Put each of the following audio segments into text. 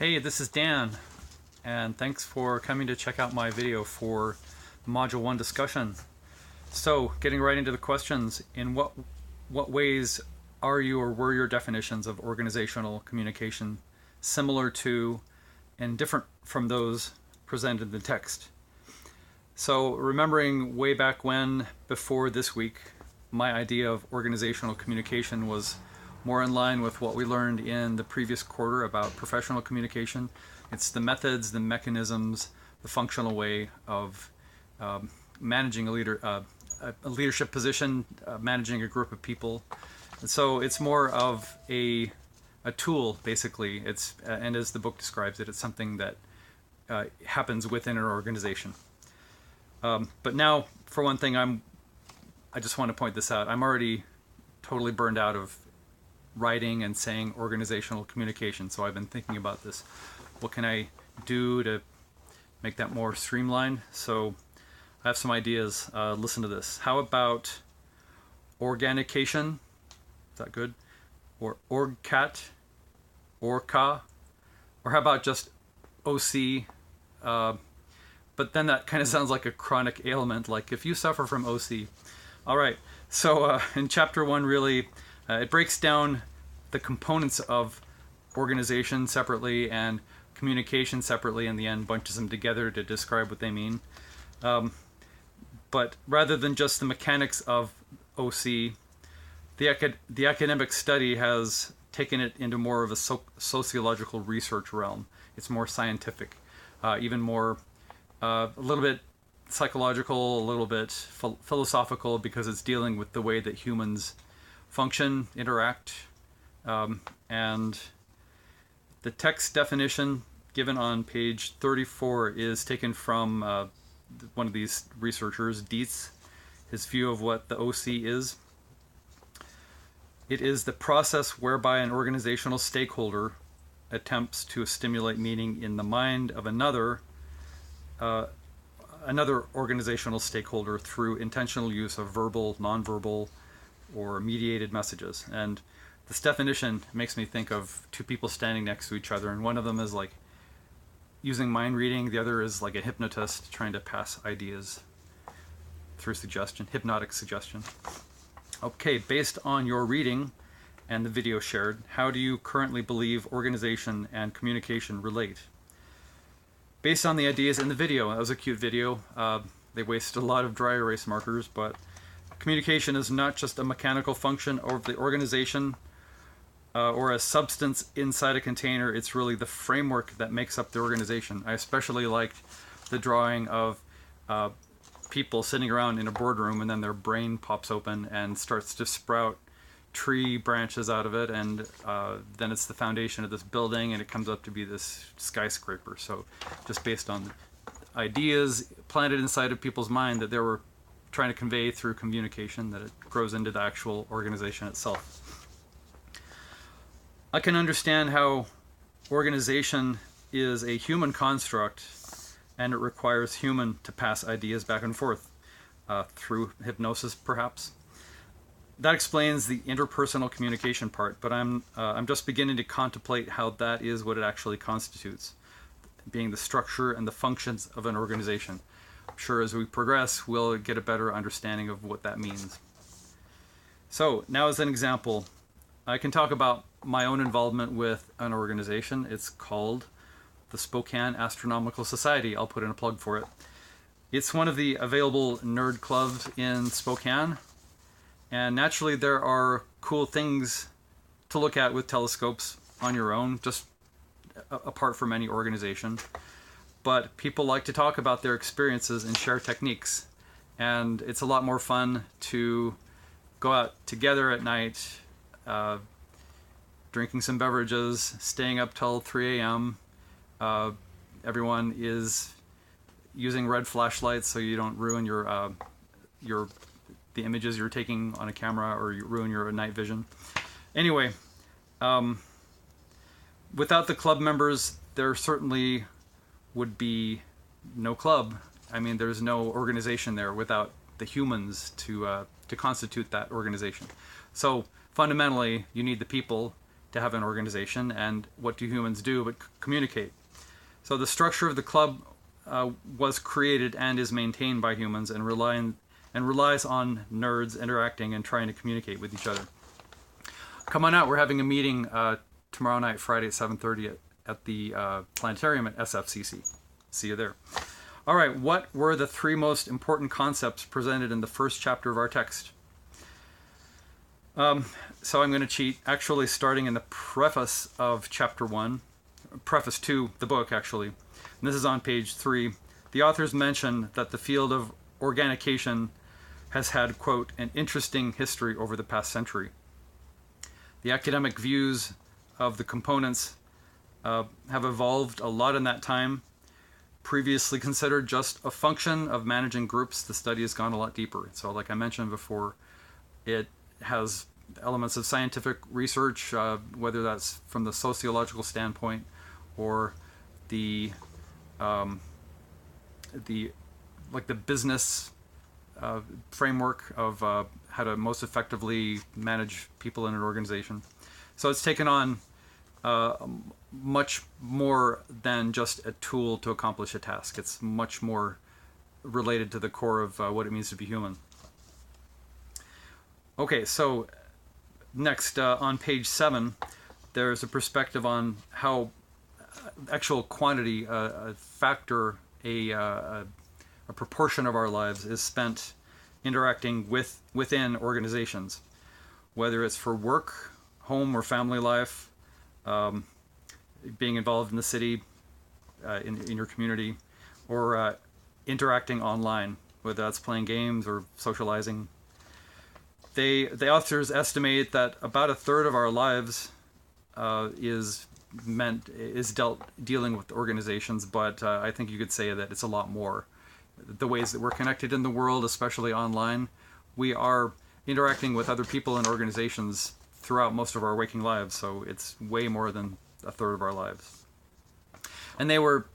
Hey, this is Dan, and thanks for coming to check out my video for Module 1 discussion. So, getting right into the questions, in what ways are you or were your definitions of organizational communication similar to and different from those presented in the text? So, remembering way back when, before this week, my idea of organizational communication was more in line with what we learned in the previous quarter about professional communication. It's the methods, the mechanisms, the functional way of managing a leadership position, managing a group of people. And so it's more of a tool, basically. It's and as the book describes it, it's something that happens within an organization. But now, for one thing, I just want to point this out. I'm already totally burned out of writing and saying organizational communication. So I've been thinking about this. What can I do to make that more streamlined? So I have some ideas. Listen to this. How about organication? Is that good? Or orgcat? Orca? Or how about just OC? But then that kind of sounds like a chronic ailment, like if you suffer from OC. All right. So in chapter 1, really, it breaks down the components of organization separately and communication separately. In the end, bunches them together to describe what they mean. But rather than just the mechanics of OC, the academic study has taken it into more of a sociological research realm. It's more scientific, even more a little bit psychological, a little bit philosophical, because it's dealing with the way that humans function, interact, and the text definition given on page 34 is taken from one of these researchers, Dietz, his view of what the OC is. It is the process whereby an organizational stakeholder attempts to stimulate meaning in the mind of another organizational stakeholder through intentional use of verbal, nonverbal, or mediated messages. And this definition makes me think of two people standing next to each other, and one of them is like using mind reading, the other is like a hypnotist trying to pass ideas through suggestion, hypnotic suggestion. Okay, based on your reading and the video shared, how do you currently believe organization and communication relate? Based on the ideas in the video, that was a cute video. They wasted a lot of dry erase markers, but communication is not just a mechanical function of the organization or a substance inside a container. It's really the framework that makes up the organization. I especially liked the drawing of people sitting around in a boardroom, and then their brain pops open and starts to sprout tree branches out of it, and then it's the foundation of this building, and it comes up to be this skyscraper. So just based on ideas planted inside of people's mind that they were trying to convey through communication, that it grows into the actual organization itself. I can understand how organization is a human construct, and it requires human to pass ideas back and forth through hypnosis, perhaps. That explains the interpersonal communication part, but I'm just beginning to contemplate how that is what it actually constitutes, being the structure and the functions of an organization. I'm sure as we progress, we'll get a better understanding of what that means. So now, as an example, I can talk about my own involvement with an organization. It's called the Spokane Astronomical Society. I'll put in a plug for it. It's one of the available nerd clubs in Spokane. And naturally, there are cool things to look at with telescopes on your own, just apart from any organization. But people like to talk about their experiences and share techniques. And it's a lot more fun to go out together at night, drinking some beverages, staying up till 3 a.m. Everyone is using red flashlights so you don't ruin the images you're taking on a camera, or you ruin your night vision. Anyway, without the club members, there certainly would be no club. I mean, there's no organization there without the humans to constitute that organization. So fundamentally, you need the people to have an organization, and what do humans do but communicate? So the structure of the club was created and is maintained by humans and relies on nerds interacting and trying to communicate with each other. Come on out. We're having a meeting tomorrow night, Friday at 7:30 at the planetarium at SFCC. See you there. All right, what were the three most important concepts presented in the first chapter of our text? So I'm going to cheat, actually starting in the preface of chapter 1, preface to the book, actually. And this is on page 3. The authors mention that the field of organication has had, quote, an interesting history over the past century. The academic views of the components have evolved a lot in that time. Previously considered just a function of managing groups, the study has gone a lot deeper. So like I mentioned before, it has elements of scientific research, whether that's from the sociological standpoint or the business framework of how to most effectively manage people in an organization. So it's taken on much more than just a tool to accomplish a task. It's much more related to the core of what it means to be human. Okay, so next on page 7, there's a perspective on how actual quantity, a factor, a proportion of our lives is spent interacting within organizations, whether it's for work, home or family life, being involved in the city, in your community, or interacting online, whether that's playing games or socializing. The authors estimate that about a third of our lives is dealing with organizations, but I think you could say that it's a lot more. The ways that we're connected in the world, especially online, we are interacting with other people and organizations throughout most of our waking lives, so it's way more than a third of our lives. And they were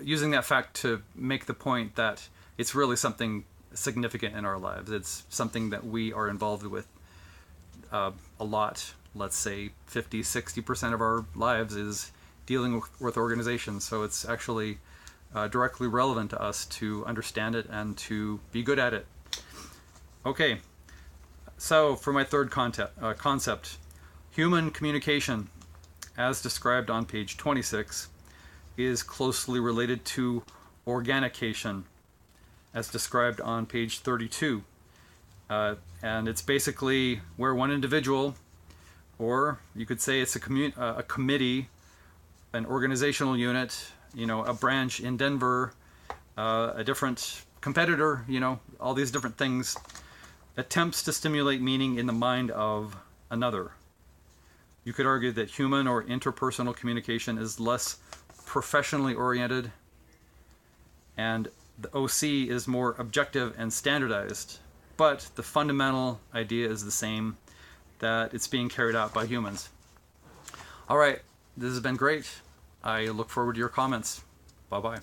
using that fact to make the point that it's really something significant in our lives. It's something that we are involved with a lot. Let's say 50-60% of our lives is dealing with organizations, so it's actually directly relevant to us to understand it and to be good at it. Okay, so for my third concept, human communication, as described on page 26, is closely related to organication, as described on page 32. And it's basically where one individual, or you could say it's a committee, an organizational unit, a branch in Denver, a different competitor, all these different things, attempts to stimulate meaning in the mind of another. You could argue that human or interpersonal communication is less professionally oriented, and the OC is more objective and standardized, but the fundamental idea is the same, that it's being carried out by humans. All right, this has been great. I look forward to your comments. Bye-bye.